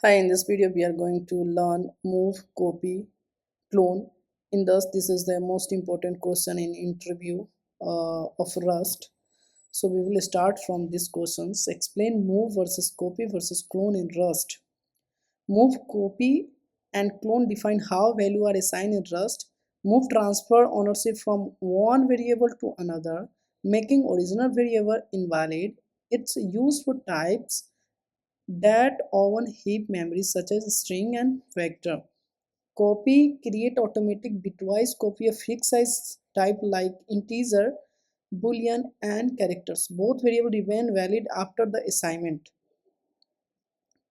Hi, in this video we are going to learn move, copy, clone. In this is the most important question in interview of Rust. So we will start from these questions. Explain move versus copy versus clone in Rust. Move, copy, and clone define how value are assigned in Rust. Move transfer ownership from one variable to another, making original variable invalid. It's used for types that often heap memories such as string and vector. Copy create automatic bitwise copy of fixed size type like integer, boolean, and characters. Both variables remain valid after the assignment.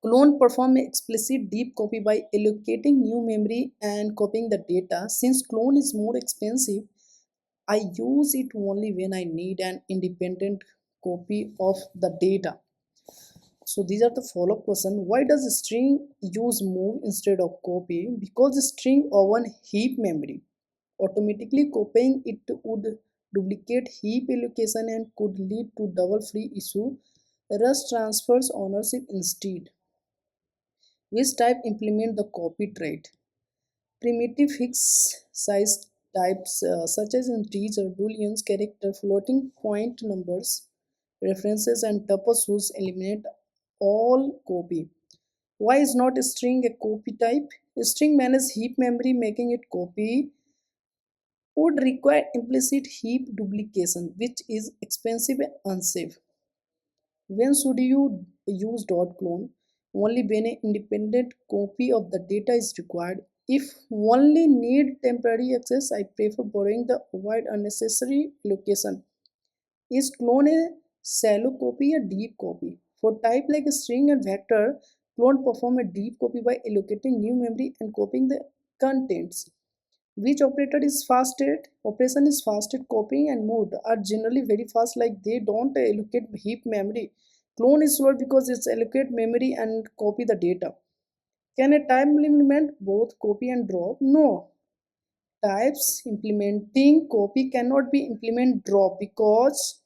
Clone perform explicit deep copy by allocating new memory and copying the data. Since clone is more expensive, I use it only when I need an independent copy of the data. So these are the follow-up question. Why does string use move instead of copy? Because string often heap memory. Automatically copying it would duplicate heap allocation and could lead to double free issue. Rust transfers ownership instead. Which type implement the copy trait? Primitive fixed size types such as integer, booleans, character, floating point numbers, references, and tuples whose eliminate all copy. Why is not a string a copy type? A string manages heap memory, making it copy would require implicit heap duplication, which is expensive and unsafe. When should you use dot clone? Only when an independent copy of the data is required. If only need temporary access, I prefer borrowing the avoid unnecessary location. Is clone a shallow copy or deep copy? For type like a string and vector, clone perform a deep copy by allocating new memory and copying the contents. Which operator is fastest? Operation is fastest. Copying and mode are generally very fast, like they don't allocate heap memory. Clone is slow because it's allocate memory and copy the data. Can a type implement both copy and drop? No. Types implementing copy cannot be implement drop because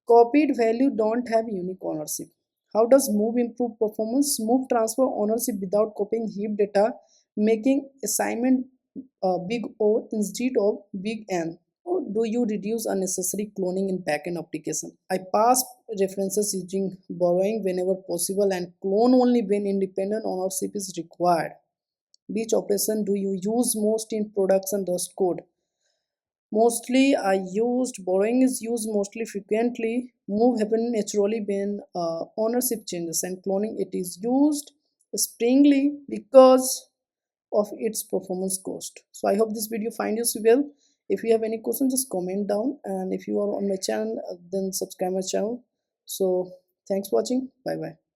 copied value don't have unique ownership. How does move improve performance? Move transfer ownership without copying heap data, making assignment big O instead of big N. How do you reduce unnecessary cloning in backend application? I pass references using borrowing whenever possible and clone only when independent ownership is required. Which operation do you use most in production Rust code? Mostly I used borrowing is used mostly frequently. Move happen naturally when ownership changes, and cloning it is used sparingly because of its performance cost. So I hope this video find useful. If you have any questions, just comment down, and if you are on my channel, then subscribe my channel. So thanks for watching. Bye bye.